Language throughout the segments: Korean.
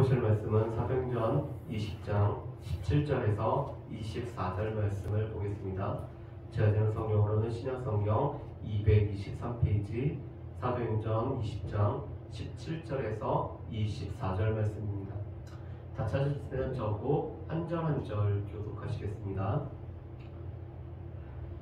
보실 말씀은 사도행전 20장 17절에서 24절 말씀을 보겠습니다. 제가 되는 성경으로는 신약성경 223페이지 사도행전 20장 17절에서 24절 말씀입니다. 다 찾으시면 저고 한 절 한 절 교독하시겠습니다.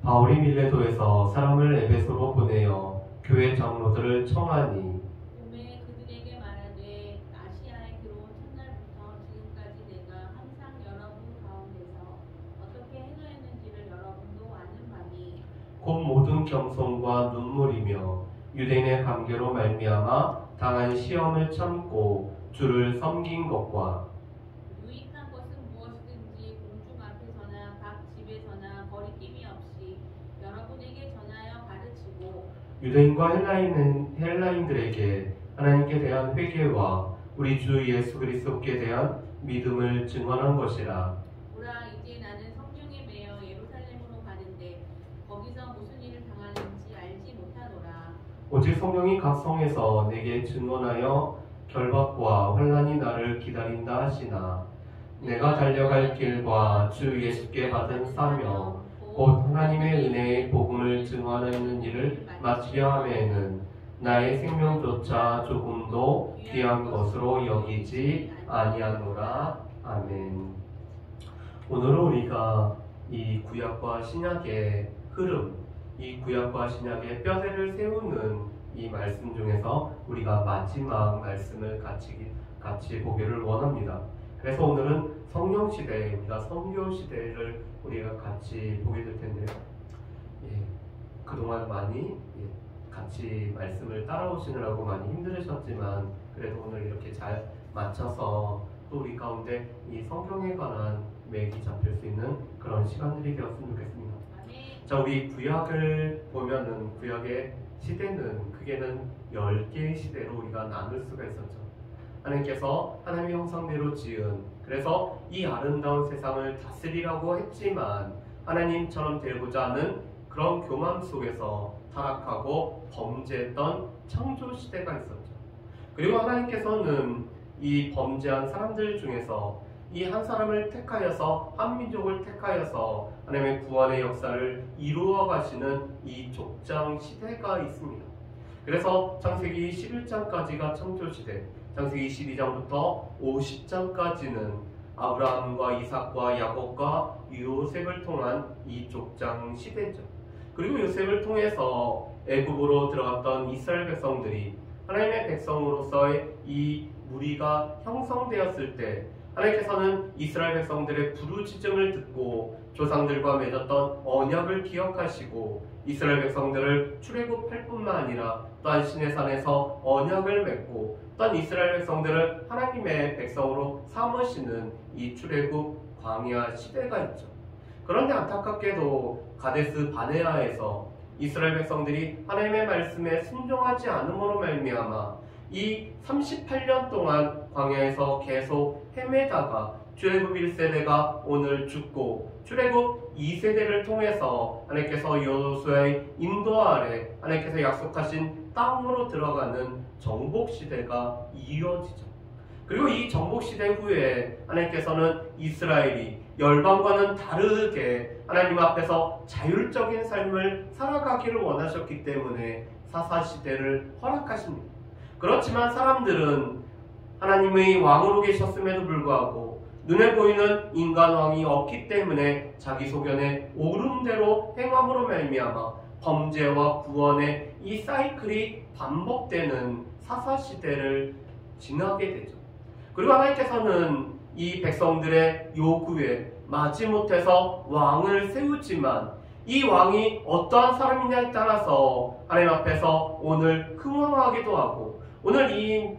바울이 밀레도에서 사람을 에베소로 보내어 교회 장로들을 청하니 오매 그들에게 말하되 아시아에 들어온 첫날부터 지금까지 내가 항상 여러분 가운데서 어떻게 행하였는지를 여러분도 아는 바니 곧 모든 겸손과 눈물이며 유대인의 관계로 말미암아 당한 시험을 참고 주를 섬긴 것과 유익한 것은 무엇이든지 공중 앞에서나 각 집에서나 거리낌이 없이 여러분에게 전하여 가르치고 유대인과 헬라인들에게 하나님께 대한 회개와 우리 주 예수 그리스도께 대한 믿음을 증언한 것이라. 보라 이제 나는 성령에 매여 예루살렘으로 가는데 거기서 무슨 일을 당하는지 알지 못하노라. 오직 성령이 각 성에서 내게 증언하여 결박과 환난이 나를 기다린다 하시나 내가 달려갈 길과 주 예수께 받은 사명 곧 하나님의 은혜의 복음을 증언하는 일을 마치려 하면은 나의 생명조차 조금도 귀한 것으로 여기지 아니하노라. 아멘. 오늘은 우리가 이 구약과 신약의 흐름, 이 구약과 신약의 뼈대를 세우는 이 말씀 중에서 우리가 마지막 말씀을 같이 보기를 원합니다. 그래서 오늘은 성령 시대, 우리가 선교 시대를 우리가 같이 보게 될 텐데요. 그동안 많이 같이 말씀을 따라오시느라고 많이 힘들으셨지만 그래도 오늘 이렇게 잘 맞춰서 또 우리 가운데 이 성경에 관한 맥이 잡힐 수 있는 그런 시간들이 되었으면 좋겠습니다. 자, 우리 구약을 보면은 구약의 시대는 크게는 10개의 시대로 우리가 나눌 수가 있었죠. 하나님께서 하나님의 형상대로 지은, 그래서 이 아름다운 세상을 다스리라고 했지만 하나님처럼 되고자 하는 그런 교만 속에서 타락하고 범죄했던 창조 시대가 있었죠. 그리고 하나님께서는 이 범죄한 사람들 중에서 이 한 사람을 택하여서 한 민족을 택하여서 하나님의 구원의 역사를 이루어 가시는 이 족장 시대가 있습니다. 그래서 창세기 11장까지가 창조 시대, 창세기 12장부터 50장까지는 아브라함과 이삭과 야곱과 요셉을 통한 이 족장 시대죠. 그리고 요셉을 통해서 애굽으로 들어갔던 이스라엘 백성들이 하나님의 백성으로서의 이 무리가 형성되었을 때 하나님께서는 이스라엘 백성들의 부르짖음을 듣고 조상들과 맺었던 언약을 기억하시고 이스라엘 백성들을 출애굽할 뿐만 아니라 또한 시내산에서 언약을 맺고 또한 이스라엘 백성들을 하나님의 백성으로 삼으시는 이 출애굽 광야 시대가 있죠. 그런데 안타깝게도 가데스 바네아에서 이스라엘 백성들이 하나님의 말씀에 순종하지 않음으로 말미암아 이 38년 동안 광야에서 계속 헤매다가 출애굽 1세대가 오늘 죽고 출애굽 2세대를 통해서 하나님께서 여호수아의 인도 아래 하나님께서 약속하신 땅으로 들어가는 정복시대가 이어지죠. 그리고 이 정복시대 후에 하나님께서는 이스라엘이 열방과는 다르게 하나님 앞에서 자율적인 삶을 살아가기를 원하셨기 때문에 사사시대를 허락하십니다. 그렇지만 사람들은 하나님의 왕으로 계셨음에도 불구하고 눈에 보이는 인간왕이 없기 때문에 자기 소견에 옳은 대로 행함으로 말미암아 범죄와 구원의 이 사이클이 반복되는 사사시대를 지나게 되죠. 그리고 하나님께서는 이 백성들의 요구에 마지못해서 왕을 세우지만 이 왕이 어떠한 사람이냐에 따라서 하나님 앞에서 오늘 흥황하기도 하고 오늘 이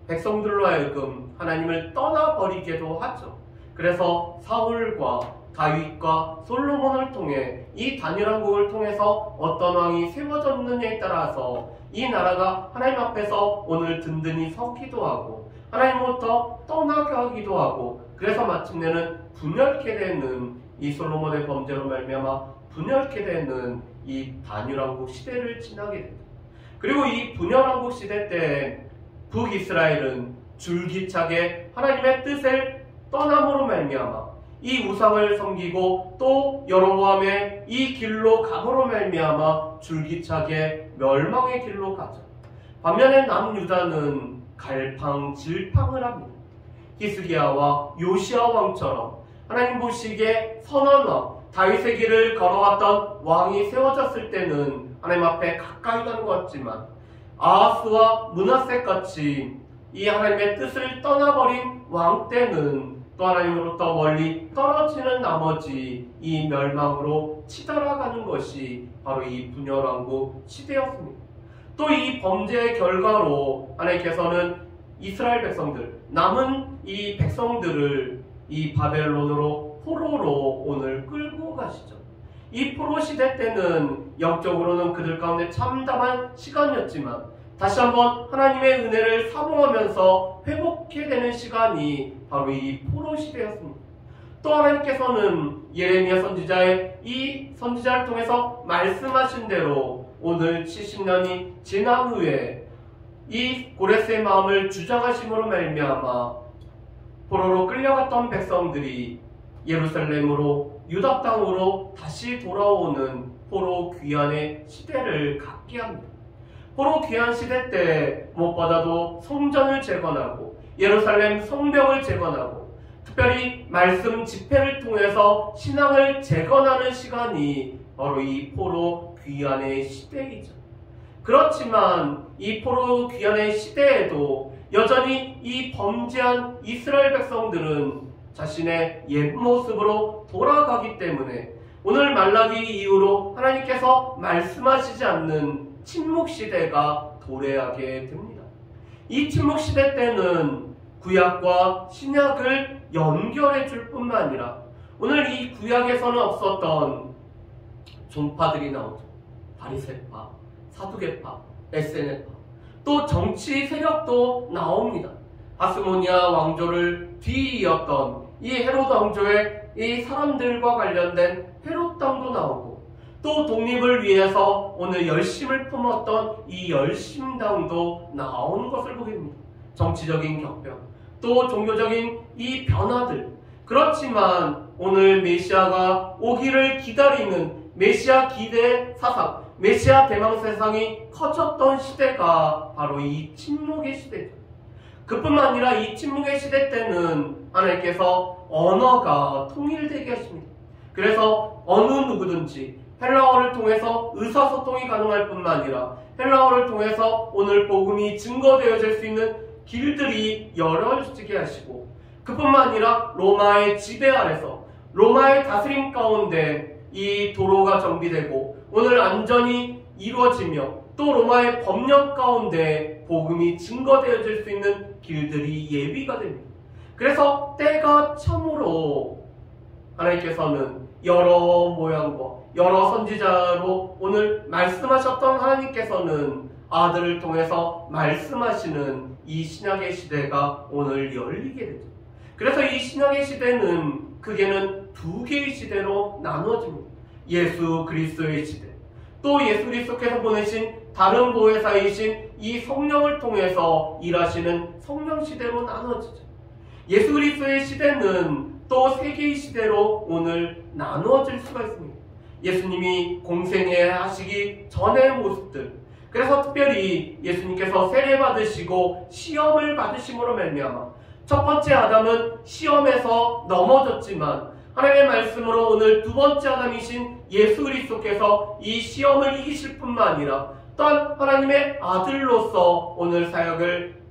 백성들로 하여금 하나님을 떠나버리게도 하죠. 그래서 사울과 다윗과 솔로몬을 통해 이 단일왕국을 통해서 어떤 왕이 세워졌느냐에 따라서 이 나라가 하나님 앞에서 오늘 든든히 서기도 하고 하나님부터 떠나게 하기도 하고 그래서 마침내는 분열케 되는 이 솔로몬의 범죄로 말미암아 분열케 되는 이 단일왕국 시대를 지나게 됩니다. 그리고 이 분열왕국 시대 때 북이스라엘은 줄기차게 하나님의 뜻을 떠남으로 말미암아 이 우상을 섬기고 또 여로보암의 이 길로 감으로 말미암아 줄기차게 멸망의 길로 가죠. 반면에 남유다는 갈팡질팡을 합니다. 히스기야와 요시야 왕처럼 하나님 보시기에 선한 왕 다윗의 길을 걸어왔던 왕이 세워졌을 때는 하나님 앞에 가까이 가는 것 같지만 아하스와 므낫셋같이 이 하나님의 뜻을 떠나버린 왕 때는 또 하나님으로부터 멀리 떨어지는 나머지 이 멸망으로 치달아가는 것이 바로 이 분열왕국 시대였습니다. 또 이 범죄의 결과로 하나님께서는 이스라엘 백성들, 남은 이 백성들을 이 바벨론으로 포로로 오늘 끌고 가시죠. 이 포로 시대 때는 영적으로는 그들 가운데 참담한 시간이었지만 다시 한번 하나님의 은혜를 사모하면서 회복해 되는 시간이 바로 이 포로 시대였습니다. 또 하나님께서는 예레미야 선지자의 이 선지자를 통해서 말씀하신 대로 오늘 70년이 지난 후에 이 고레스의 마음을 주장하심으로 말미암아 포로로 끌려갔던 백성들이 예루살렘으로 유다 땅으로 다시 돌아오는 포로 귀환의 시대를 갖게 합니다. 포로 귀환 시대 때 무엇보다도 성전을 재건하고 예루살렘 성벽을 재건하고 특별히 말씀 집회를 통해서 신앙을 재건하는 시간이 바로 이 포로 귀환의 시대이죠. 그렇지만 이 포로 귀환의 시대에도 여전히 이 범죄한 이스라엘 백성들은 자신의 옛 모습으로 돌아가기 때문에 오늘 말라기 이후로 하나님께서 말씀하시지 않는 침묵 시대가 도래하게 됩니다. 이 침묵 시대 때는 구약과 신약을 연결해 줄 뿐만 아니라 오늘 이 구약에서는 없었던 종파들이 나오죠. 바리새파, 사두개파, 에세네파, 또 정치 세력도 나옵니다. 하스모니아 왕조를 뒤이었던 이 헤롯 왕조의 이 사람들과 관련된 헤롯 당도 나오고 또 독립을 위해서 오늘 열심을 품었던 이 열심당도 나오는 것을 보게 됩니다. 정치적인 격변, 또 종교적인 이 변화들. 그렇지만 오늘 메시아가 오기를 기다리는 메시아 기대 사상, 메시아 대망 세상이 커졌던 시대가 바로 이 침묵의 시대죠. 그뿐만 아니라 이 침묵의 시대 때는 하나님께서 언어가 통일되게 하십니다. 그래서 어느 누구든지 헬라어를 통해서 의사소통이 가능할 뿐만 아니라 헬라어를 통해서 오늘 복음이 증거되어질 수 있는 길들이 열어지게 하시고 그뿐만 아니라 로마의 지배 아래서 로마의 다스림 가운데 이 도로가 정비되고 오늘 안전이 이루어지며 또 로마의 법령 가운데 복음이 증거되어질 수 있는 길들이 예비가 됩니다. 그래서 때가 참으로 하나님께서는 여러 모양과 여러 선지자로 오늘 말씀하셨던 하나님께서는 아들을 통해서 말씀하시는 이 신약의 시대가 오늘 열리게 되죠. 그래서 이 신약의 시대는 크게는 두 개의 시대로 나누어집니다. 예수 그리스도의 시대, 또 예수 그리스도께서 보내신 다른 보혜사이신 이 성령을 통해서 일하시는 성령 시대로 나누어지죠. 예수 그리스도의 시대는 또 세 개의 시대로 오늘 나누어질 수가 있습니다. 예수님이 공생애 하시기 전의 모습들, 그래서 특별히 예수님께서 세례 받으시고 시험을 받으심으로 말미암아 첫 번째 아담은 시험에서 넘어졌지만 하나님의 말씀으로 오늘 두 번째 아담이신 예수 그리스도께서 이 시험을 이기실 뿐만 아니라 또한 하나님의 아들로서 오늘 사역을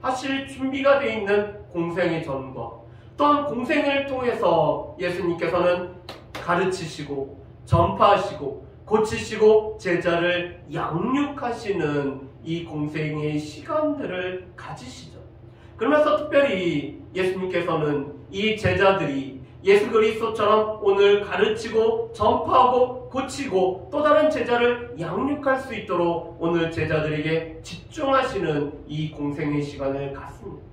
하실 준비가 되어 있는 공생의 전과 또한 공생을 통해서 예수님께서는 가르치시고 전파하시고 고치시고 제자를 양육하시는 이 공생의 시간들을 가지시죠. 그러면서 특별히 예수님께서는 이 제자들이 예수 그리스도처럼 오늘 가르치고 전파하고 고치고 또 다른 제자를 양육할 수 있도록 오늘 제자들에게 집중하시는 이 공생의 시간을 갖습니다.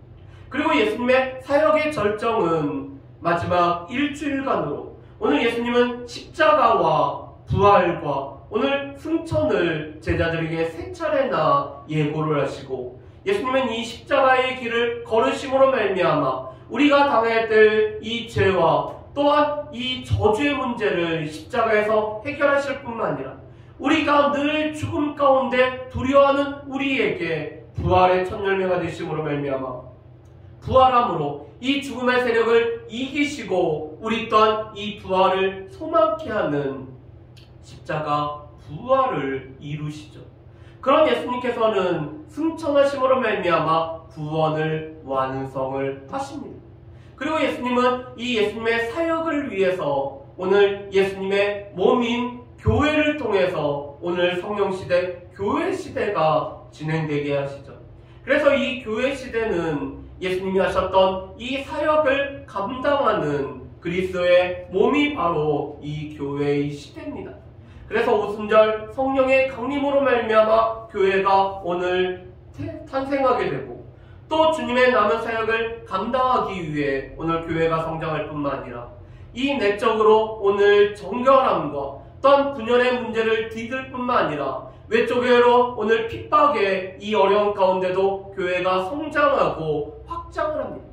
그리고 예수님의 사역의 절정은 마지막 일주일간으로 오늘 예수님은 십자가와 부활과 오늘 승천을 제자들에게 세 차례나 예고를 하시고 예수님은 이 십자가의 길을 걸으심으로 말미암아 우리가 당해야 될 이 죄와 또한 이 저주의 문제를 십자가에서 해결하실 뿐만 아니라 우리가 늘 죽음 가운데 두려워하는 우리에게 부활의 첫 열매가 되심으로 말미암아 부활함으로 이 죽음의 세력을 이기시고 우리 또한 이 부활을 소망케 하는 십자가 부활을 이루시죠. 그런 예수님께서는 승천하심으로 말미암아 구원을 완성을 하십니다. 그리고 예수님은 이 예수님의 사역을 위해서 오늘 예수님의 몸인 교회를 통해서 오늘 성령시대 교회 시대가 진행되게 하시죠. 그래서 이 교회 시대는 예수님이 하셨던 이 사역을 감당하는 그리스도의 몸이 바로 이 교회의 시대입니다. 그래서 오순절 성령의 강림으로 말미암아 교회가 오늘 탄생하게 되고 또 주님의 남은 사역을 감당하기 위해 오늘 교회가 성장할 뿐만 아니라 이 내적으로 오늘 정결함과 또한 분열의 문제를 디딜 뿐만 아니라 외적으로 오늘 핍박의 이 어려운 가운데도 교회가 성장하고 확장을 합니다.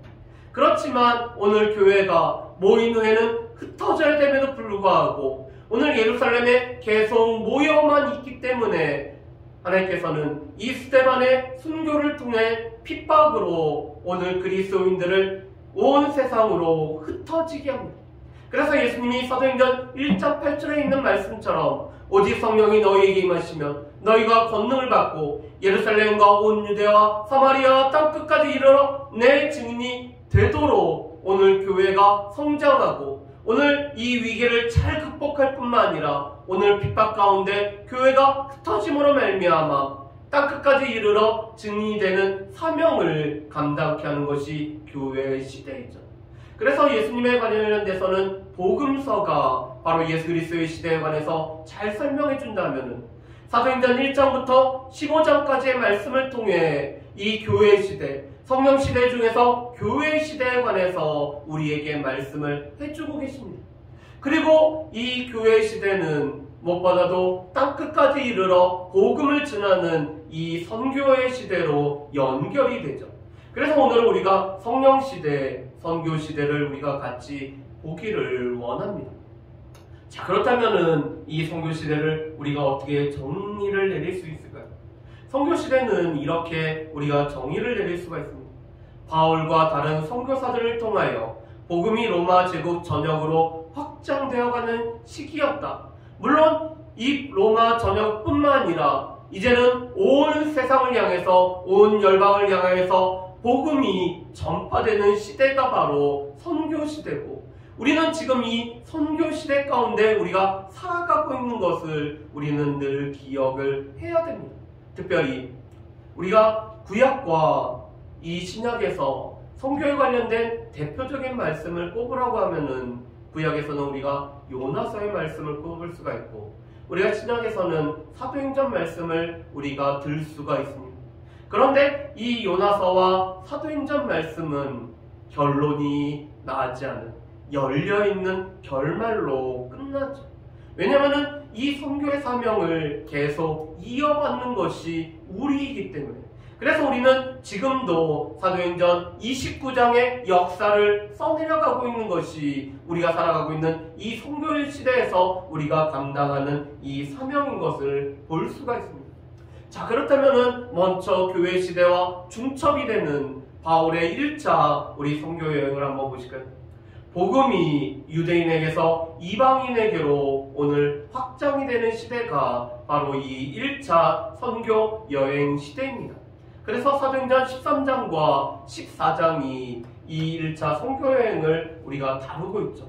그렇지만 오늘 교회가 모인 후에는 흩어져야 됨에도 불구하고 오늘 예루살렘에 계속 모여만 있기 때문에 하나님께서는 이 스데반의 순교를 통해 핍박으로 오늘 그리스도인들을 온 세상으로 흩어지게 합니다. 그래서 예수님이 사도행전 1장 8절에 있는 말씀처럼 오직 성령이 너희에게 임하시면 너희가 권능을 받고 예루살렘과 온 유대와 사마리아 땅끝까지 이르러 내 증인이 되도록 오늘 교회가 성장하고 오늘 이 위기를 잘 극복할 뿐만 아니라 오늘 핍박 가운데 교회가 흩어짐으로 말미암아 땅끝까지 이르러 증인이 되는 사명을 감당케 하는 것이 교회의 시대이죠. 그래서 예수님에 관련돼서는 복음서가 바로 예수 그리스도의 시대에 관해서 잘 설명해 준다면 사도행전 1장부터 15장까지의 말씀을 통해 이 교회 시대, 성령 시대 중에서 교회 시대에 관해서 우리에게 말씀을 해주고 계십니다. 그리고 이 교회 시대는 무엇보다도 땅끝까지 이르러 복음을 전하는 이 선교의 시대로 연결이 되죠. 그래서 오늘 우리가 성령 시대, 선교 시대를 우리가 같이 보기를 원합니다. 자, 그렇다면은 이 선교 시대를 우리가 어떻게 정의를 내릴 수 있을까요? 선교 시대는 이렇게 우리가 정의를 내릴 수가 있습니다. 바울과 다른 선교사들을 통하여 복음이 로마 제국 전역으로 확장되어가는 시기였다. 물론 이 로마 전역뿐만 아니라 이제는 온 세상을 향해서 온 열방을 향해서 복음이 전파되는 시대가 바로 선교 시대고 우리는 지금 이 선교 시대 가운데 우리가 살아가고 있는 것을 우리는 늘 기억을 해야 됩니다. 특별히 우리가 구약과 이 신약에서 선교에 관련된 대표적인 말씀을 꼽으라고 하면은 구약에서는 우리가 요나서의 말씀을 꼽을 수가 있고 우리가 신약에서는 사도행전 말씀을 우리가 들 수가 있습니다. 그런데 이 요나서와 사도행전 말씀은 결론이 나지 않은 열려있는 결말로 끝나죠. 왜냐하면 이 선교의 사명을 계속 이어받는 것이 우리이기 때문에 그래서 우리는 지금도 사도행전 29장의 역사를 써내려가고 있는 것이 우리가 살아가고 있는 이 선교의 시대에서 우리가 감당하는 이 사명인 것을 볼 수가 있습니다. 자, 그렇다면 먼저 교회 시대와 중첩이 되는 바울의 1차 우리 선교 여행을 한번 보실까요? 복음이 유대인에게서 이방인에게로 오늘 확장이 되는 시대가 바로 이 1차 선교 여행 시대입니다. 그래서 사도행전 13장과 14장이 이 1차 선교 여행을 우리가 다루고 있죠.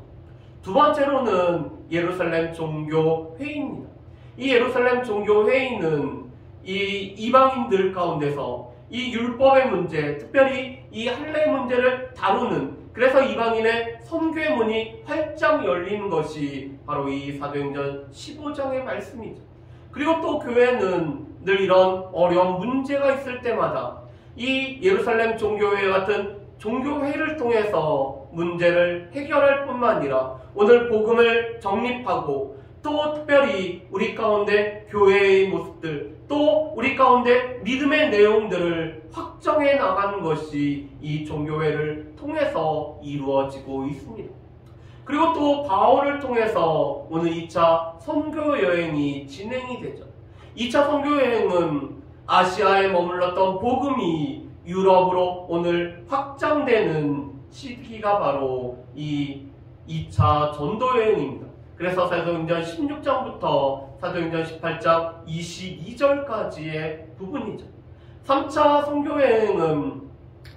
두 번째로는 예루살렘 종교 회의입니다. 이 예루살렘 종교 회의는 이 이방인들 가운데서 이 율법의 문제, 특별히 이 할례 문제를 다루는 그래서 이방인의 선교의 문이 활짝 열리는 것이 바로 이 사도행전 15장의 말씀이죠. 그리고 또 교회는 늘 이런 어려운 문제가 있을 때마다 이 예루살렘 종교회 같은 종교회를 통해서 문제를 해결할 뿐만 아니라 오늘 복음을 정립하고 또 특별히 우리 가운데 교회의 모습들, 또 우리 가운데 믿음의 내용들을 확정해 나가는 것이 이 종교회를 통해서 이루어지고 있습니다. 그리고 또 바울을 통해서 오늘 2차 선교 여행이 진행이 되죠. 2차 선교 여행은 아시아에 머물렀던 복음이 유럽으로 오늘 확장되는 시기가 바로 이 2차 전도 여행입니다. 그래서 사도행전 16장부터 사도행전 18장 22절까지의 부분이죠. 3차 선교 여행은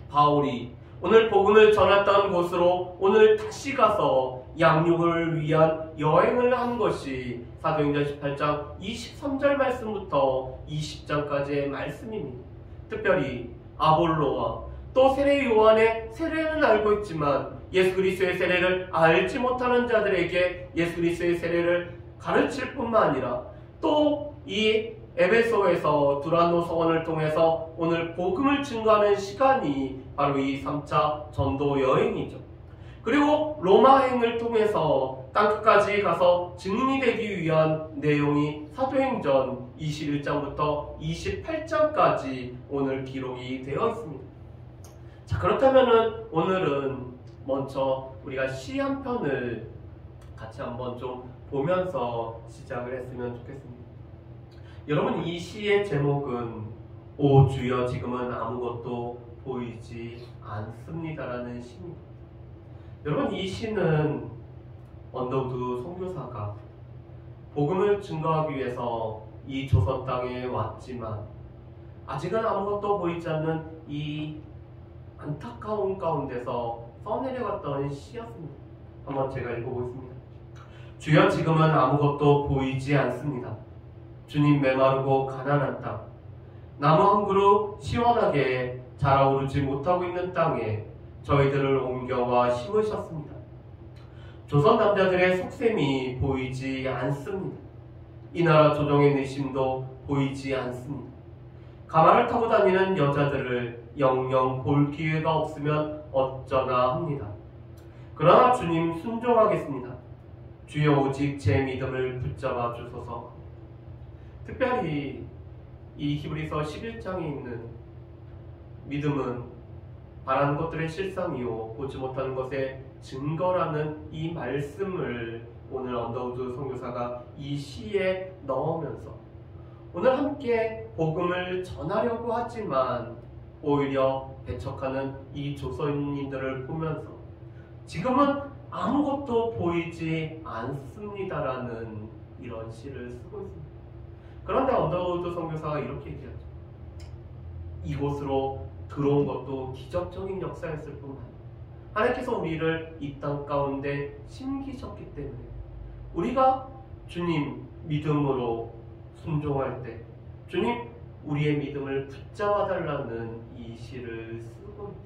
바울이 오늘 복음을 전했던 곳으로 오늘 다시 가서 양육을 위한 여행을 한 것이 사도행전 18장 23절 말씀부터 20장까지의 말씀입니다. 특별히 아볼로와 또 세례 요한의 세례는 알고 있지만 예수 그리스도의 세례를 알지 못하는 자들에게 예수 그리스도의 세례를 가르칠 뿐만 아니라 또 이 에베소에서 두란노 서원을 통해서 오늘 복음을 증거하는 시간이 바로 이 3차 전도 여행이죠. 그리고 로마행을 통해서 땅끝까지 가서 증인이 되기 위한 내용이 사도행전 21장부터 28장까지 오늘 기록이 되어 있습니다. 자, 그렇다면은 오늘은 먼저 우리가 시 한 편을 같이 한번 좀 보면서 시작을 했으면 좋겠습니다. 여러분, 이 시의 제목은 오 주여 지금은 아무것도 보이지 않습니다라는 시입니다. 여러분, 이 시는 언더우드 선교사가 복음을 증거하기 위해서 이 조선 땅에 왔지만 아직은 아무것도 보이지 않는 이 안타까운 가운데서 써내려갔던 시였습니다. 한번 제가 읽어보겠습니다. 주여 지금은 아무것도 보이지 않습니다. 주님 메마르고 가난한 땅, 나무 한 그루 시원하게 자라오르지 못하고 있는 땅에 저희들을 옮겨와 심으셨습니다. 조선 남자들의 속셈이 보이지 않습니다. 이 나라 조정의 내심도 보이지 않습니다. 가마를 타고 다니는 여자들을 영영 볼 기회가 없으면 어쩌나 합니다. 그러나 주님 순종하겠습니다. 주여 오직 제 믿음을 붙잡아 주소서. 특별히 이 히브리서 11장에 있는 믿음은 바라는 것들의 실상이요 보지 못하는 것의 증거라는 이 말씀을 오늘 언더우드 선교사가 이 시에 넣으면서 오늘 함께 복음을 전하려고 하지만 오히려 배척하는 이 조선인들을 보면서 지금은 아무것도 보이지 않습니다라는 이런 시를 쓰고 있습니다. 그런데 언더우드 선교사가 이렇게 얘기하죠. 이곳으로 들어온 것도 기적적인 역사였을 뿐만 아니라 하나님께서 우리를 이 땅 가운데 심기셨기 때문에 우리가 주님 믿음으로 순종할 때 주님 우리의 믿음을 붙잡아 달라는 이 시를 쓰고 있죠.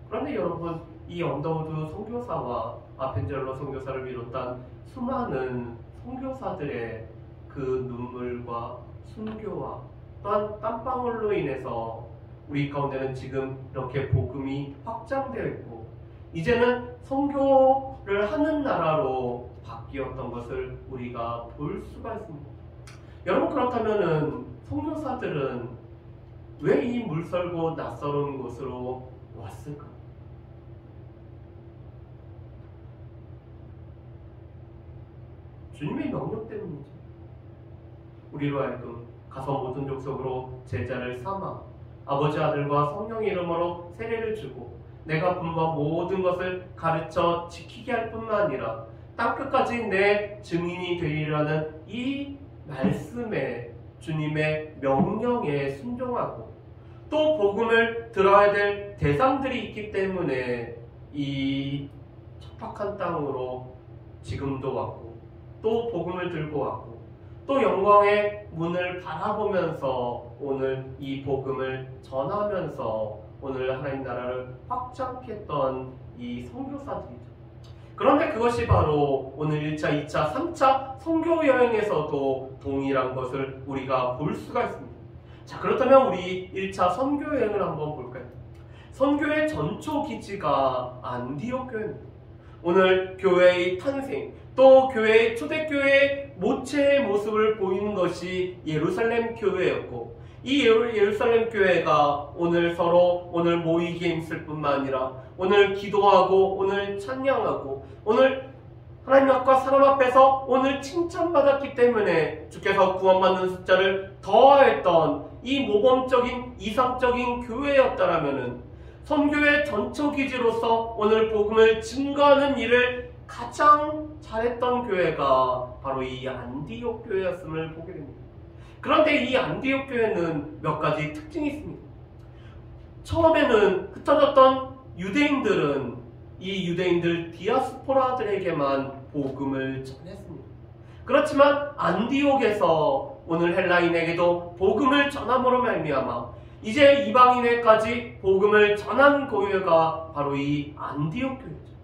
그런데 여러분, 이 언더우드 선교사와 아펜젤러 선교사를 비롯한 수많은 선교사들의 그 눈물과 순교와 또한 땀방울로 인해서 우리 가운데는 지금 이렇게 복음이 확장되어 있고 이제는 선교를 하는 나라로 바뀌었던 것을 우리가 볼 수가 있습니다. 여러분, 그렇다면은 선교사들은 왜 이 물설고 낯설은 곳으로 왔을까? 주님의 명령 때문이죠. 우리로 하여금 가서 모든 족속으로 제자를 삼아 아버지 아들과 성령의 이름으로 세례를 주고 내가 분부한 모든 것을 가르쳐 지키게 할 뿐만 아니라 땅끝까지 내 증인이 되리라는 이 말씀에 주님의 명령에 순종하고 또 복음을 들어야 될 대상들이 있기 때문에 이 척박한 땅으로 지금도 왔고 또 복음을 들고 왔고 또 영광의 문을 바라보면서 오늘 이 복음을 전하면서 오늘 하나님 나라를 확장케 했던 이 선교사들이죠. 그런데 그것이 바로 오늘 1차, 2차, 3차 선교 여행에서도 동일한 것을 우리가 볼 수가 있습니다. 자, 그렇다면 우리 1차 선교 여행을 한번 볼까요? 선교의 전초 기지가 안디옥 교회입니다. 오늘 교회의 탄생, 또 교회의 초대교회의 모체의 모습을 보이는 것이 예루살렘 교회였고, 이 예루살렘 교회가 오늘 서로 오늘 모이게 있을 뿐만 아니라 오늘 기도하고 오늘 찬양하고 오늘 하나님 앞과 사람 앞에서 오늘 칭찬받았기 때문에 주께서 구원받는 숫자를 더하였던 이 모범적인 이상적인 교회였다라면은 선교의 전초기지로서 오늘 복음을 증거하는 일을 가장 잘했던 교회가 바로 이 안디옥 교회였음을 보게 됩니다. 그런데 이 안디옥 교회는 몇 가지 특징이 있습니다. 처음에는 흩어졌던 유대인들은 이 유대인들 디아스포라들에게만 복음을 전했습니다. 그렇지만 안디옥에서 오늘 헬라인에게도 복음을 전함으로 말미암아 이제 이방인에까지 복음을 전한 교회가 바로 이 안디옥 교회죠.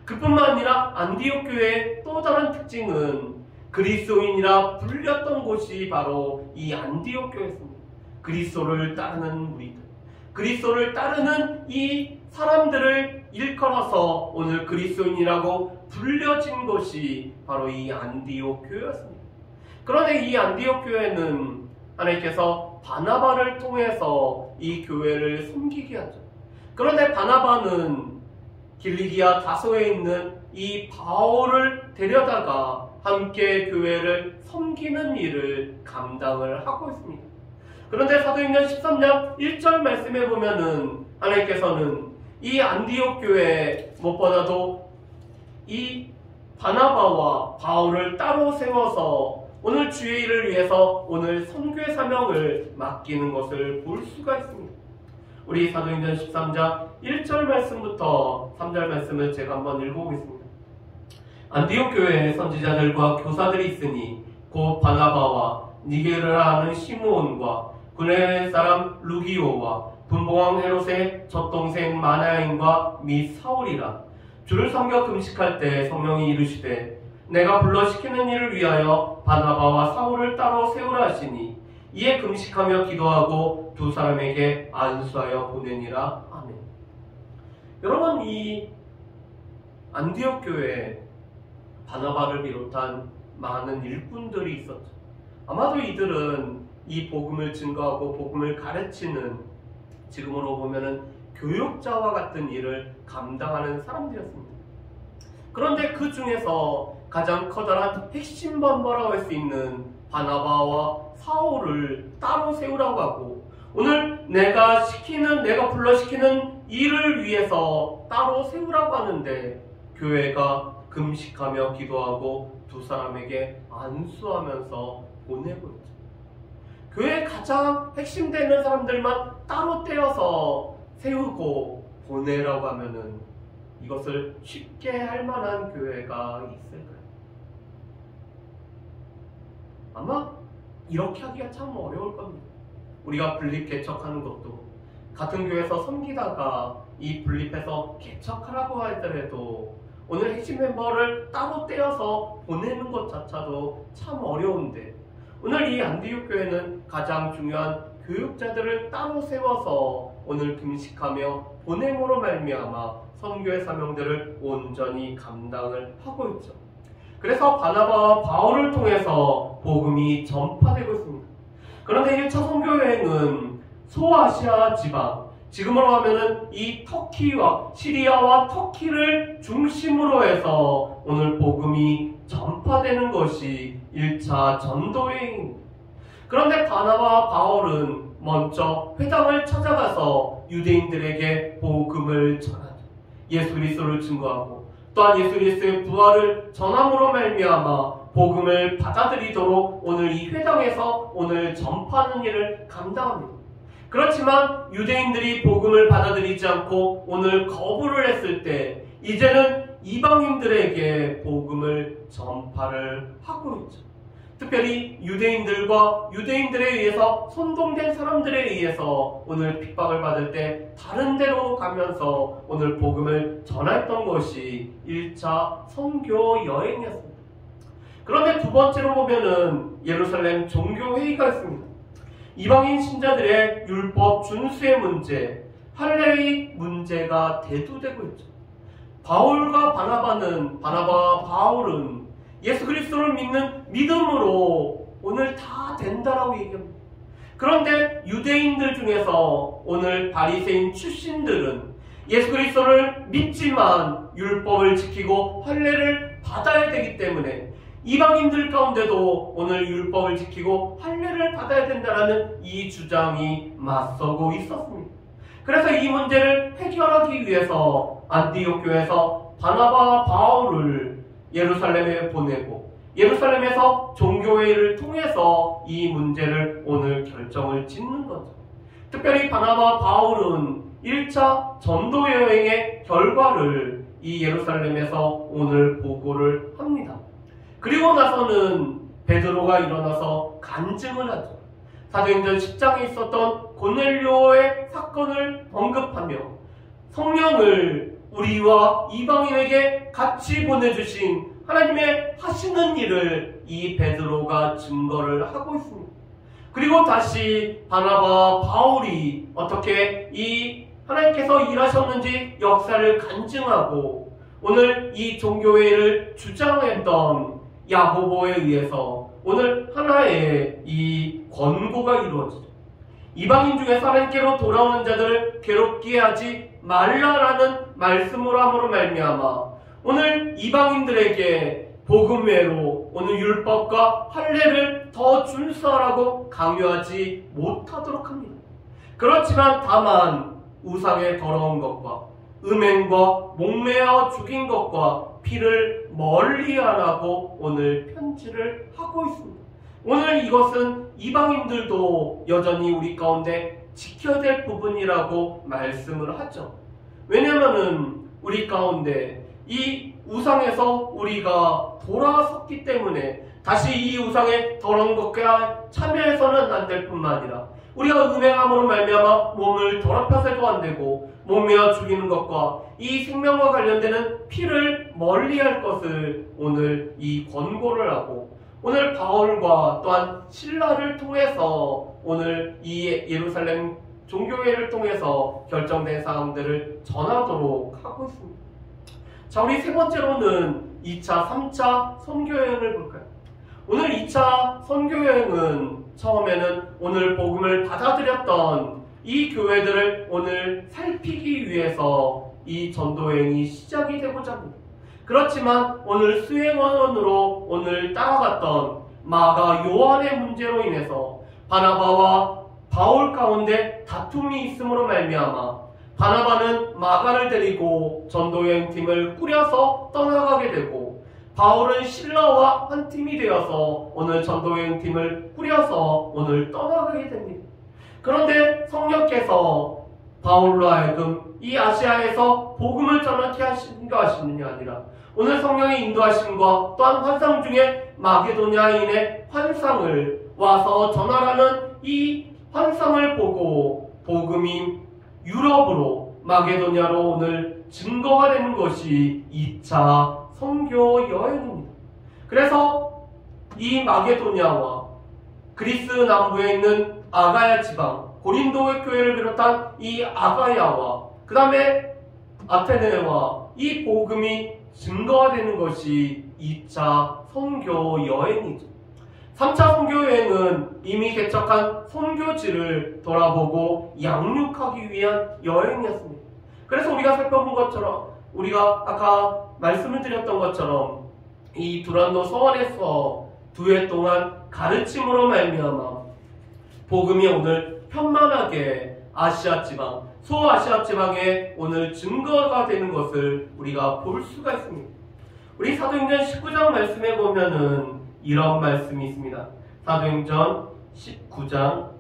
그뿐만 아니라 안디옥 교회의 또 다른 특징은 그리스도인이라 불렸던 곳이 바로 이 안디옥 교회였습니다. 그리스도를 따르는 무리들, 그리스도를 따르는 이 사람들을 일컬어서 오늘 그리스도인이라고 불려진 것이 바로 이 안디옥 교회였습니다. 그런데 이 안디옥 교회는 하나님께서 바나바를 통해서 이 교회를 섬기게 하죠. 그런데 바나바는 길리기아 다소에 있는 이 바울을 데려다가 함께 교회를 섬기는 일을 감당을 하고 있습니다. 그런데 사도행전 13장 1절 말씀에 보면은 하나님께서는 이 안디옥 교회 무엇보다도 이 바나바와 바울을 따로 세워서 오늘 주의 일을 위해서 오늘 선교의 사명을 맡기는 것을 볼 수가 있습니다. 우리 사도행전 13장 1절 말씀부터 3절 말씀을 제가 한번 읽어보겠습니다. 안디옥 교회에 선지자들과 교사들이 있으니 곧 바나바와 니게르라 하는 시므온과 구레네 사람 루기오와 분봉왕 헤롯의 젖동생 마나인과 및 사울이라. 주를 섬겨 금식할 때 성령이 이르시되 내가 불러 시키는 일을 위하여 바나바와 사울을 따로 세우라 하시니 이에 금식하며 기도하고 두 사람에게 안수하여 보내니라. 아멘. 여러분, 이 안디옥 교회에 바나바를 비롯한 많은 일꾼들이 있었죠. 아마도 이들은 이 복음을 증거하고 복음을 가르치는, 지금으로 보면은 교육자와 같은 일을 감당하는 사람들이었습니다. 그런데 그 중에서 가장 커다란 핵심 멤버라고 할 수 있는 바나바와 사울을 따로 세우라고 하고, 오늘 내가 불러 시키는 일을 위해서 따로 세우라고 하는데 교회가 금식하며 기도하고 두 사람에게 안수하면서 보내고 있죠. 교회의 가장 핵심되는 사람들만 따로 떼어서 세우고 보내라고 하면은 이것을 쉽게 할 만한 교회가 있을까요? 아마 이렇게 하기가 참 어려울 겁니다. 우리가 분립 개척하는 것도 같은 교회에서 섬기다가 이 분립해서 개척하라고 하더라도 오늘 핵심 멤버를 따로 떼어서 보내는 것 자체도 참 어려운데, 오늘 이 안디옥 교회는 가장 중요한 교육자들을 따로 세워서 오늘 금식하며 보냄으로 말미암아 선교의 사명들을 온전히 감당을 하고 있죠. 그래서 바나바와 바울을 통해서 복음이 전파되고 있습니다. 그런데 1차 선교 여행은 소아시아 지방, 지금으로 하면은 이 터키와 시리아와 터키를 중심으로 해서 오늘 복음이 전파되는 것이 1차 전도 여행입니다. 그런데 바나바와 바울은 먼저 회당을 찾아가서 유대인들에게 복음을 전하죠. 예수 그리스도를 증거하고 또한 예수 그리스도의 부활을 전함으로 말미암아 복음을 받아들이도록 오늘 이 회당에서 오늘 전파하는 일을 감당합니다. 그렇지만 유대인들이 복음을 받아들이지 않고 오늘 거부를 했을 때 이제는 이방인들에게 복음을 전파를 하고 있죠. 특별히 유대인들과 유대인들에 의해서 선동된 사람들에 의해서 오늘 핍박을 받을 때 다른 데로 가면서 오늘 복음을 전했던 것이 1차 선교 여행이었습니다. 그런데 두 번째로 보면은 예루살렘 종교회의가 있습니다. 이방인 신자들의 율법 준수의 문제, 할례의 문제가 대두되고 있죠. 바나바와 바울은 예수 그리스도를 믿는 믿음으로 오늘 다 된다라고 얘기합니다. 그런데 유대인들 중에서 오늘 바리새인 출신들은 예수 그리스도를 믿지만 율법을 지키고 할례를 받아야 되기 때문에 이방인들 가운데도 오늘 율법을 지키고 할례를 받아야 된다라는 이 주장이 맞서고 있었습니다. 그래서 이 문제를 해결하기 위해서 안디옥 교회에서 바나바와 바울을 예루살렘에 보내고 예루살렘에서 종교회의를 통해서 이 문제를 오늘 결정을 짓는 거죠. 특별히 바나바와 바울은 1차 전도 여행의 결과를 이 예루살렘에서 오늘 보고를 합니다. 그리고 나서는 베드로가 일어나서 간증을 하죠. 사도행전 10장에 있었던 고넬료의 사건을 언급하며 성령을 우리와 이방인에게 같이 보내주신 하나님의 하시는 일을 이 베드로가 증거를 하고 있습니다. 그리고 다시 바나바와 바울이 어떻게 이 하나님께서 일하셨는지 역사를 간증하고 오늘 이 종교회를 주장했던 야고보에 의해서 오늘 하나의 이 권고가 이루어지죠. 이방인 중에 하나님께로 돌아오는 자들을 괴롭게 하지 말라라는 말씀으로 함으로 말미암아 오늘 이방인들에게 복음회로 오늘 율법과 할례를 더 준수하라고 강요하지 못하도록 합니다. 그렇지만 다만 우상의 더러운 것과 음행과 목매어 죽인 것과 피를 멀리하라고 오늘 편지를 하고 있습니다. 오늘 이것은 이방인들도 여전히 우리 가운데 지켜야 될 부분이라고 말씀을 하죠. 왜냐하면 우리 가운데 이 우상에서 우리가 돌아섰기 때문에 다시 이 우상의 더러운 것에 참여해서는 안 될 뿐만 아니라 우리가 음행함으로 말미암아 몸을 더럽혀서도 안 되고 몸매어 죽이는 것과 이 생명과 관련되는 피를 멀리할 것을 오늘 이 권고를 하고 오늘 바울과 또한 신라를 통해서 오늘 이 예루살렘 종교회를 통해서 결정된 사항들을 전하도록 하고 있습니다. 자, 우리 세 번째로는 2차, 3차 선교여행을 볼까요? 오늘 2차 선교여행은 처음에는 오늘 복음을 받아들였던 이 교회들을 오늘 살피기 위해서 이 전도여행이 시작이 되고자 합니다. 그렇지만 오늘 수행원으로 오늘 따라갔던 마가 요한의 문제로 인해서 바나바와 바울 가운데 다툼이 있음으로 말미암아 바나바는 마가를 데리고 전도여행팀을 꾸려서 떠나가게 되고 바울은 신라와 한 팀이 되어서 오늘 전도여행팀을 꾸려서 오늘 떠나가게 됩니다. 그런데 성령께서 바울로 하여금 이 아시아에서 복음을 전하게 하시는 게 아니라 오늘 성령의 인도하심과 또한 환상 중에 마게도냐인의 환상을 와서 전하라는 이 환상을 보고 복음이 유럽으로 마게도냐로 오늘 증거가 되는 것이 2차 선교 여행입니다. 그래서 이 마게도냐와 그리스 남부에 있는 아가야 지방, 고린도의 교회를 비롯한 이 아가야와 그 다음에 아테네와 이 복음이 증거가 되는 것이 2차 선교 여행이죠. 3차 선교 여행은 이미 개척한 선교지를 돌아보고 양육하기 위한 여행이었습니다. 그래서 우리가 살펴본 것처럼 우리가 아까 말씀을 드렸던 것처럼 이 두란노 서원에서 2해 동안 가르침으로 말미암아 복음이 오늘 편만하게 아시아 지방, 소아시아 지방에 오늘 증거가 되는 것을 우리가 볼 수가 있습니다. 우리 사도행전 19장 말씀에 보면은 이런 말씀이 있습니다. 사도행전 19장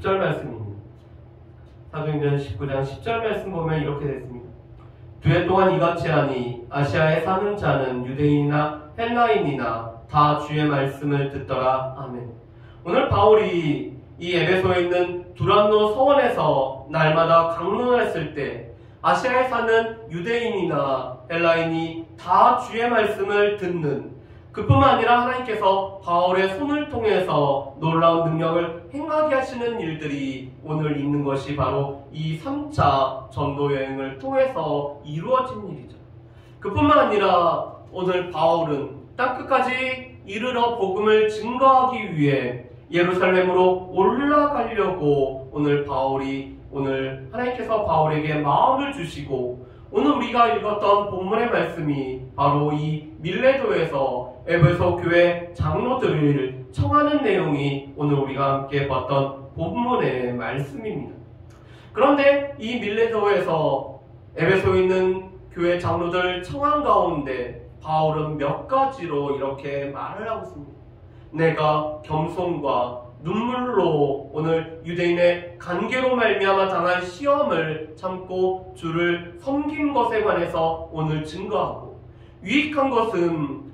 10절 말씀입니다. 사도행전 19장 10절 말씀 보면 이렇게 됐습니다. 2해 동안 이같이 하니 아시아에 사는 자는 유대인이나 헬라인이나 다 주의 말씀을 듣더라. 아멘. 오늘 바울이 이 에베소에 있는 두란노 서원에서 날마다 강론했을 때 아시아에 사는 유대인이나 헬라인이 다 주의 말씀을 듣는, 그뿐만 아니라 하나님께서 바울의 손을 통해서 놀라운 능력을 행하게 하시는 일들이 오늘 있는 것이 바로 이 3차 전도 여행을 통해서 이루어진 일이죠. 그뿐만 아니라 오늘 바울은 땅끝까지 이르러 복음을 증거하기 위해 예루살렘으로 올라가려고 오늘 하나님께서 바울에게 마음을 주시고, 오늘 우리가 읽었던 본문의 말씀이 바로 이 밀레도에서 에베소 교회 장로들을 청하는 내용이 오늘 우리가 함께 봤던 본문의 말씀입니다. 그런데 이 밀레도에서 에베소에 있는 교회 장로들 청한 가운데 바울은 몇 가지로 이렇게 말을 하고 있습니다. 내가 겸손과 눈물로 오늘 유대인의 관계로 말미암아 당한 시험을 참고 주를 섬긴 것에 관해서 오늘 증거하고, 유익한 것은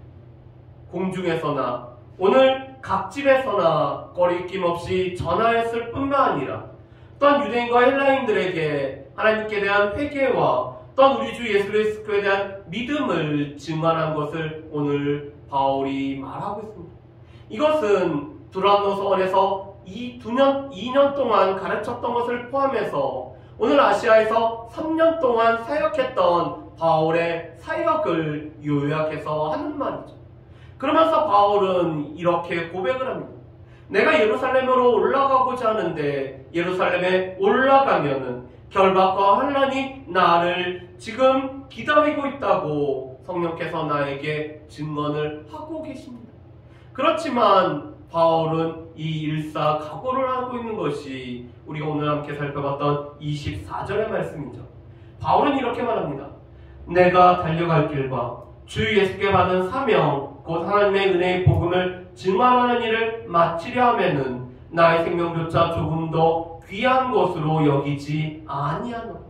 공중에서나 오늘 각 집에서나 거리낌 없이 전하였을 뿐만 아니라 또한 유대인과 헬라인들에게 하나님께 대한 회개와 또한 우리 주 예수 그리스도에 대한 믿음을 증언한 것을 오늘 바울이 말하고 있습니다. 이것은 두란노 서원에서 2년 동안 가르쳤던 것을 포함해서 오늘 아시아에서 3년 동안 사역했던 바울의 사역을 요약해서 하는 말이죠. 그러면서 바울은 이렇게 고백을 합니다. 내가 예루살렘으로 올라가고자 하는데 예루살렘에 올라가면은 결박과 환난이 나를 지금 기다리고 있다고 성령께서 나에게 증언을 하고 계십니다. 그렇지만 바울은 이 일사각오를 하고 있는 것이 우리가 오늘 함께 살펴봤던 24절의 말씀이죠. 바울은 이렇게 말합니다. 내가 달려갈 길과 주 예수께 받은 사명 곧 하나님의 은혜의 복음을 증언하는 일을 마치려 하면은 나의 생명조차 조금 더 귀한 것으로 여기지 아니하노라.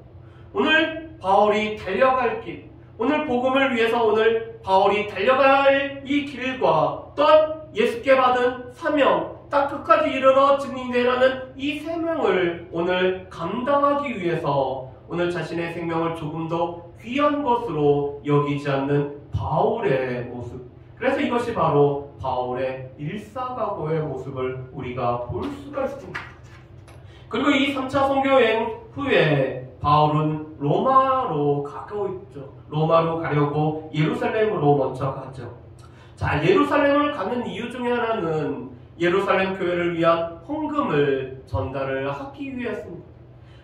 오늘 바울이 달려갈 길, 오늘 복음을 위해서 오늘 바울이 달려갈 이 길과 또한 예수께 받은 사명, 딱 끝까지 이르러 증인되라는 이 사명을 오늘 감당하기 위해서 오늘 자신의 생명을 조금 더 귀한 것으로 여기지 않는 바울의 모습, 그래서 이것이 바로 바울의 일사각오의 모습을 우리가 볼 수가 있습니다. 그리고 이 3차 선교여행 후에 바울은 로마로 가고 있죠. 로마로 가려고 예루살렘으로 먼저 가죠. 자, 예루살렘을 가는 이유 중에 하나는 예루살렘 교회를 위한 헌금을 전달을 하기 위해서입니다.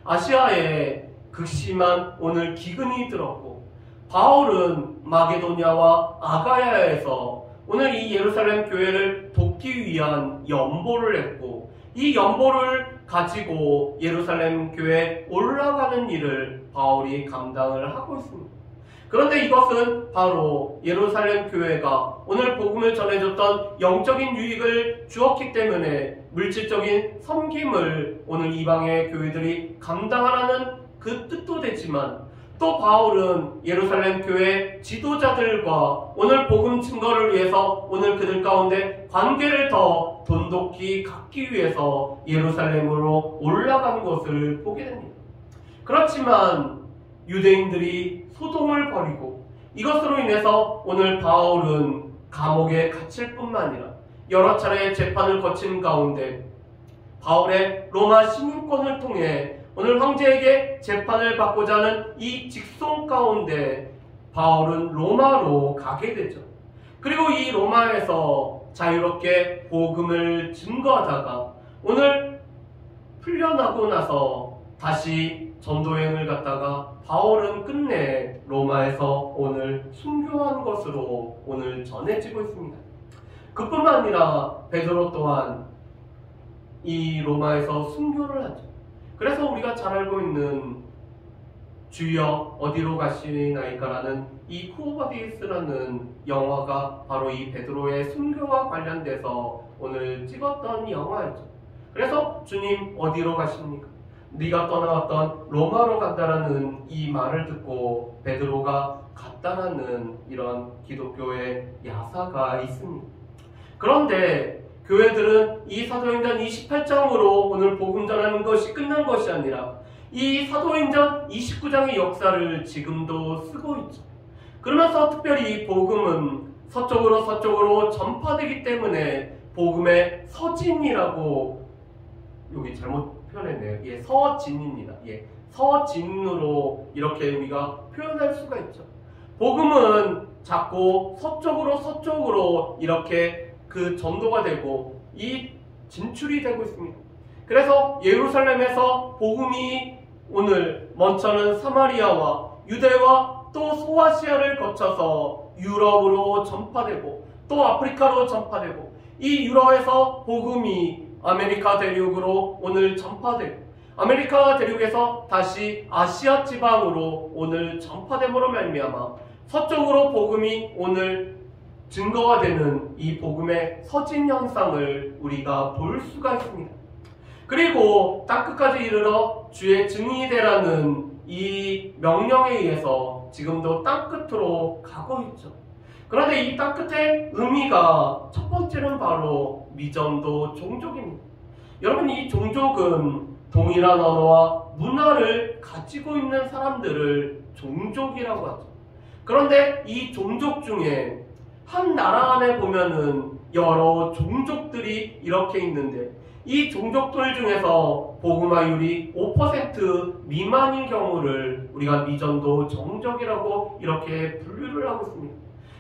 아시아에 극심한 오늘 기근이 들었고, 바울은 마게도냐와 아가야에서 오늘 이 예루살렘 교회를 돕기 위한 연보를 했고, 이 연보를 가지고 예루살렘 교회에 올라가는 일을 바울이 감당을 하고 있습니다. 그런데 이것은 바로 예루살렘 교회가 오늘 복음을 전해줬던 영적인 유익을 주었기 때문에 물질적인 섬김을 오늘 이방의 교회들이 감당하라는 그 뜻도 되지만, 또 바울은 예루살렘 교회 지도자들과 오늘 복음 증거를 위해서 오늘 그들 가운데 관계를 더 돈독히 갖기 위해서 예루살렘으로 올라간 것을 보게 됩니다. 그렇지만 유대인들이 소동을 벌이고, 이것으로 인해서 오늘 바울은 감옥에 갇힐 뿐만 아니라 여러 차례 재판을 거친 가운데 바울의 로마 시민권을 통해 오늘 황제에게 재판을 받고자 하는 이 직송 가운데 바울은 로마로 가게 되죠. 그리고 이 로마에서 자유롭게 복음을 증거하다가 오늘 풀려나고 나서 다시 전도여행을 갔다가 바울은 끝내 로마에서 오늘 순교한 것으로 오늘 전해지고 있습니다. 그뿐만 아니라 베드로 또한 이 로마에서 순교를 하죠. 그래서 우리가 잘 알고 있는 주여 어디로 가시나이까라는 이 쿠오바디스라는 영화가 바로 이 베드로의 순교와 관련돼서 오늘 찍었던 영화이죠. 그래서 주님 어디로 가십니까? 네가 떠나왔던 로마로 간다라는 이 말을 듣고 베드로가 갔다라는 이런 기독교의 야사가 있습니다. 그런데 교회들은 이 사도행전 28장으로 오늘 복음 전하는 것이 끝난 것이 아니라 이 사도행전 29장의 역사를 지금도 쓰고 있죠. 그러면서 특별히 복음은 서쪽으로 전파되기 때문에 복음의 서진이라고, 여기 잘못 표현했네요. 예, 서진입니다. 예, 서진으로 이렇게 우리가 표현할 수가 있죠. 복음은 자꾸 서쪽으로 이렇게 그 전도가 되고 이 진출이 되고 있습니다. 그래서 예루살렘에서 복음이 오늘 먼저는 사마리아와 유대와 또 소아시아를 거쳐서 유럽으로 전파되고 또 아프리카로 전파되고 이 유럽에서 복음이 아메리카 대륙으로 오늘 전파되고 아메리카 대륙에서 다시 아시아 지방으로 오늘 전파됨으로 말미암아 서쪽으로 복음이 오늘 증거가 되는 이 복음의 서진 현상을 우리가 볼 수가 있습니다. 그리고 땅끝까지 이르러 주의 증인이 되라는 이 명령에 의해서 지금도 땅끝으로 가고 있죠. 그런데 이 땅끝의 의미가 첫 번째는 바로 미전도 종족입니다. 여러분, 이 종족은 동일한 언어와 문화를 가지고 있는 사람들을 종족이라고 하죠. 그런데 이 종족 중에 한 나라 안에 보면은 여러 종족들이 이렇게 있는데 이 종족들 중에서 복음화율이 5% 미만인 경우를 우리가 미전도 종족이라고 이렇게 분류를 하고 있습니다.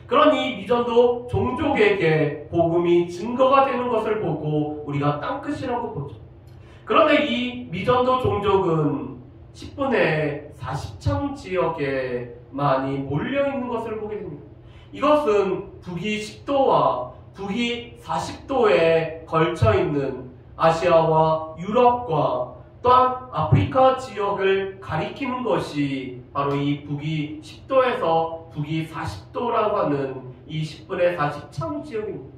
그런 이 미전도 종족에게 복음이 증거가 되는 것을 보고 우리가 땅끝이라고 보죠. 그런데 이 미전도 종족은 10분의 40창 지역에 많이 몰려있는 것을 보게 됩니다. 이것은 북위 10도와 북위 40도에 걸쳐있는 아시아와 유럽과 또한 아프리카 지역을 가리키는 것이 바로 이 북위 10도에서 북위 40도라고 하는 이 10분의 40창 지역입니다.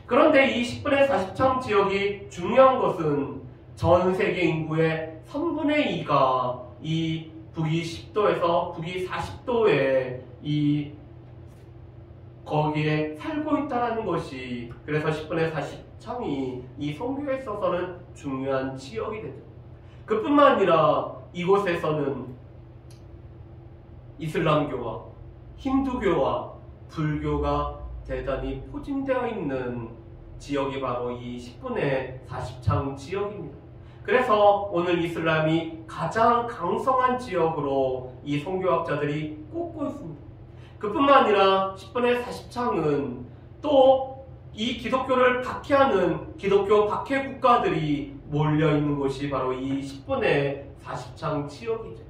그런데 이 10분의 40창 지역이 중요한 것은 전 세계 인구의 3분의 2가 이 북위 10도에서 북위 40도에 거기에 살고 있다는 것이, 그래서 10분의 40창이 이 선교에 있어서는 중요한 지역이 되죠. 그뿐만 아니라 이곳에서는 이슬람교와 힌두교와 불교가 대단히 포진되어 있는 지역이 바로 이 10분의 40창 지역입니다. 그래서 오늘 이슬람이 가장 강성한 지역으로 이 선교학자들이 꼽고 있습니다. 그뿐만 아니라 10분의 40창은 또 이 기독교를 박해하는 기독교 박해 국가들이 몰려있는 곳이 바로 이 10분의 40창 지역이죠.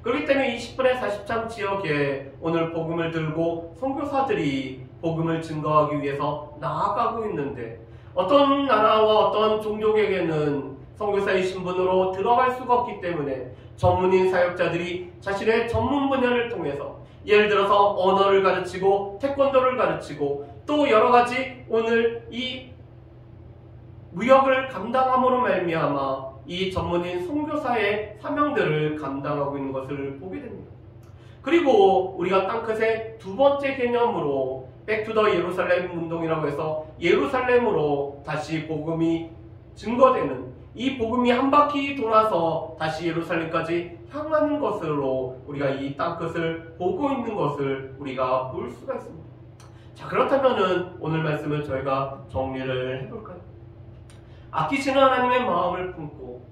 그렇기 때문에 이 10분의 40창 지역에 오늘 복음을 들고 선교사들이 복음을 증거하기 위해서 나아가고 있는데, 어떤 나라와 어떤 종족에게는 선교사의 신분으로 들어갈 수가 없기 때문에 전문인 사역자들이 자신의 전문 분야를 통해서 예를 들어서 언어를 가르치고 태권도를 가르치고 또 여러가지 오늘 이 무역을 감당함으로 말미암아 이 전문인 선교사의 사명들을 감당하고 있는 것을 보게 됩니다. 그리고 우리가 땅끝의 두 번째 개념으로 백투더 예루살렘 운동이라고 해서 예루살렘으로 다시 복음이 증거되는, 이 복음이 한 바퀴 돌아서 다시 예루살렘까지 향하는 것으로 우리가 이 땅끝을 보고 있는 것을 우리가 볼 수가 있습니다. 자, 그렇다면은 오늘 말씀을 저희가 정리를 해볼까요? 아끼시는 하나님의 마음을 품고,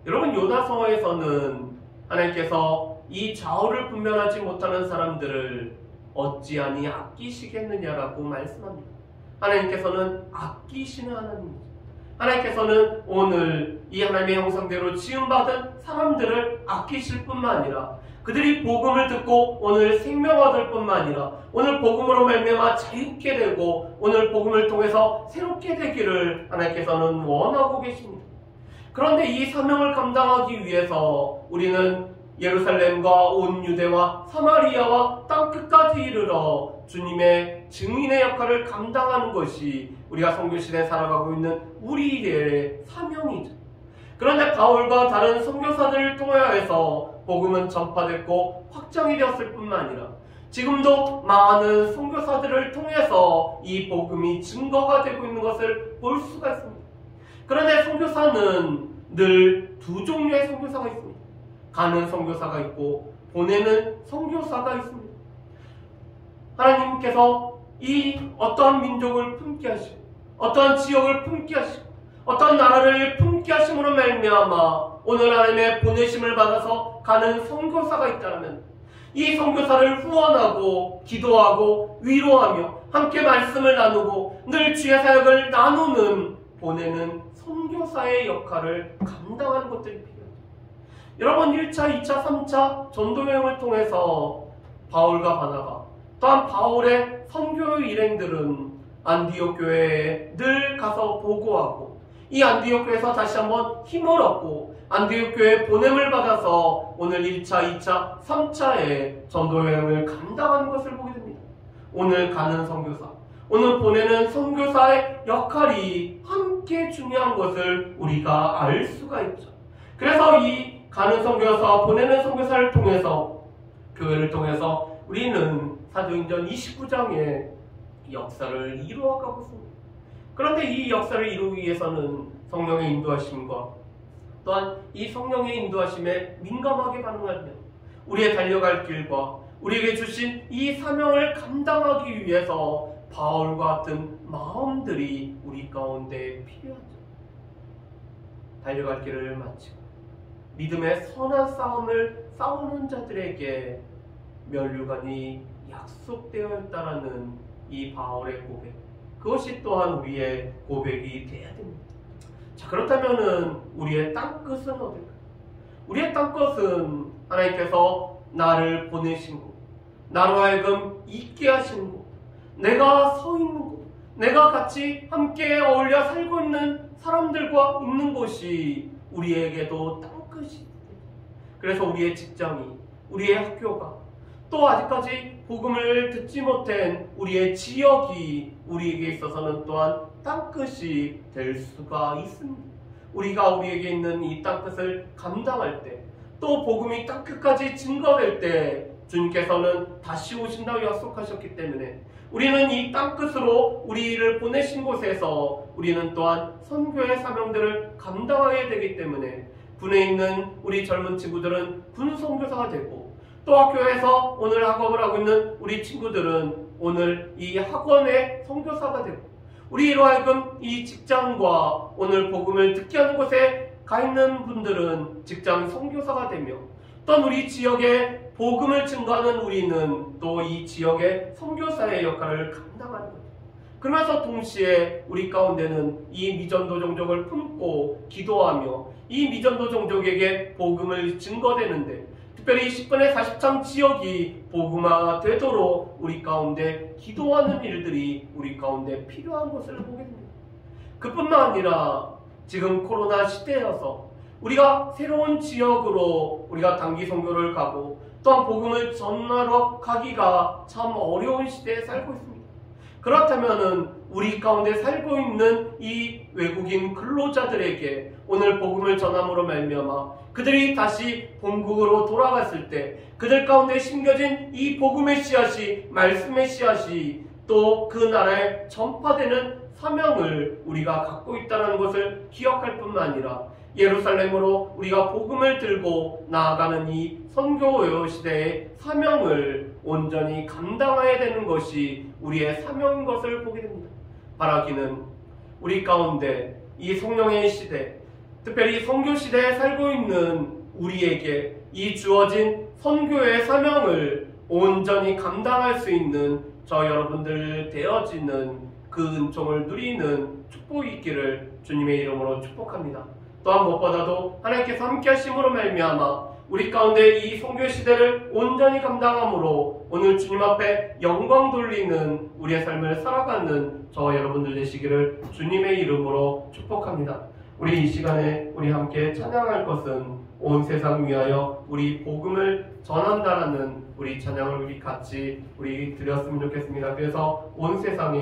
여러분 요나서에서는 하나님께서 이 좌우를 분별하지 못하는 사람들을 어찌하니 아끼시겠느냐라고 말씀합니다. 하나님께서는 아끼시는 하나님이죠. 하나님께서는 오늘 이 하나님의 형상대로 지음받은 사람들을 아끼실 뿐만 아니라 그들이 복음을 듣고 오늘 생명 얻을 뿐만 아니라 오늘 복음으로 말미암아 자유케 되고 오늘 복음을 통해서 새롭게 되기를 하나님께서는 원하고 계십니다. 그런데 이 사명을 감당하기 위해서 우리는 예루살렘과 온 유대와 사마리아와 땅끝까지 이르러 주님의 증인의 역할을 감당하는 것이 우리가 선교시대에 살아가고 있는 우리의 사명이죠. 그런데 바울과 다른 선교사들을 통하여서 복음은 전파됐고 확장이 되었을 뿐만 아니라 지금도 많은 선교사들을 통해서 이 복음이 증거가 되고 있는 것을 볼 수가 있습니다. 그런데 선교사는 늘 두 종류의 선교사가 있습니다. 가는 선교사가 있고 보내는 선교사가 있습니다. 하나님께서 이 어떠한 민족을 품게 하시고 어떠한 지역을 품게 하시고 어떠한 나라를 품게 하심으로 말미암아 오늘 하나님의 보내심을 받아서 가는 선교사가 있다면 이 선교사를 후원하고 기도하고 위로하며 함께 말씀을 나누고 늘 주의 사역을 나누는 보내는 선교사의 역할을 감당하는 것들이 필요합니다. 여러분 1차, 2차, 3차 전도여행을 통해서 바울과 바나바 또한 바울의 선교 일행들은 안디옥 교회에 늘 가서 보고하고 이 안디옥 교회에서 다시 한번 힘을 얻고 안디옥 교회에 보냄을 받아서 오늘 1차, 2차, 3차의 전도여행을 감당하는 것을 보게 됩니다. 오늘 가는 선교사, 오늘 보내는 선교사의 역할이 함께 중요한 것을 우리가 알 수가 있죠. 그래서 이 가는 선교사, 보내는 선교사를 통해서 교회를 통해서 우리는 사도행전 29장의 역사를 이루어가고 있습니다. 그런데 이 역사를 이루기 위해서는 성령의 인도하심과 또한 이 성령의 인도하심에 민감하게 반응하며 우리의 달려갈 길과 우리에게 주신 이 사명을 감당하기 위해서 바울과 같은 마음들이 우리 가운데 필요하죠. 달려갈 길을 마치고 믿음의 선한 싸움을 싸우는 자들에게 면류관이 약속되어 있다라는 이 바울의 고백, 그것이 또한 우리의 고백이 되어야 됩니다. 자, 그렇다면은 우리의 땅끝은 어딜까요? 우리의 땅끝은 하나님께서 나를 보내신 곳, 나로 하여금 있게 하신 곳, 내가 서 있는 곳, 내가 같이 함께 어울려 살고 있는 사람들과 있는 곳이 우리에게도 땅끝이 됩니다. 그래서 우리의 직장이, 우리의 학교가, 또 아직까지 복음을 듣지 못한 우리의 지역이 우리에게 있어서는 또한 땅끝이 될 수가 있습니다. 우리가 우리에게 있는 이 땅끝을 감당할 때, 또 복음이 땅끝까지 증거될 때 주님께서는 다시 오신다고 약속하셨기 때문에 우리는 이 땅끝으로 우리를 보내신 곳에서 우리는 또한 선교의 사명들을 감당해야 되기 때문에 군에 있는 우리 젊은 친구들은 군 선교사가 되고 또 학교에서 오늘 학업을 하고 있는 우리 친구들은 오늘 이 학원의 선교사가 되고 우리로 하여금 이 직장과 오늘 복음을 듣게 하는 곳에 가 있는 분들은 직장 선교사가 되며 또 우리 지역에 복음을 증거하는 우리는 또 이 지역의 선교사의 역할을 감당하는 거죠. 그러면서 동시에 우리 가운데는 이 미전도 종족을 품고 기도하며 이 미전도 종족에게 복음을 증거되는데 특별히 10분의 43 지역이 복음화가 되도록 우리 가운데 기도하는 일들이 우리 가운데 필요한 것을 보게 됩니다. 그뿐만 아니라 지금 코로나 시대여서 우리가 새로운 지역으로 우리가 단기 선교를 가고 또한 복음을 전하러 가기가 참 어려운 시대에 살고 있습니다. 그렇다면은 우리 가운데 살고 있는 이 외국인 근로자들에게 오늘 복음을 전함으로 말미암아 그들이 다시 본국으로 돌아갔을 때 그들 가운데 심겨진 이 복음의 씨앗이, 말씀의 씨앗이 또 그 나라에 전파되는 사명을 우리가 갖고 있다는 것을 기억할 뿐만 아니라 예루살렘으로 우리가 복음을 들고 나아가는 이 선교 시대의 사명을 온전히 감당해야 되는 것이 우리의 사명인 것을 보게 됩니다. 바라기는 우리 가운데 이 성령의 시대, 특별히 선교 시대에 살고 있는 우리에게 이 주어진 선교의 사명을 온전히 감당할 수 있는 저 여러분들 되어지는 그 은총을 누리는 축복이 있기를 주님의 이름으로 축복합니다. 또한 무엇보다도 하나님께서 함께 하심으로 말미암아 우리 가운데 이 선교 시대를 온전히 감당함으로 오늘 주님 앞에 영광 돌리는 우리의 삶을 살아가는 저 여러분들 되시기를 주님의 이름으로 축복합니다. 우리 이 시간에 우리 함께 찬양할 것은 온 세상 위하여 우리 복음을 전한다라는 우리 찬양을 우리 같이 드렸으면 좋겠습니다. 그래서 온 세상에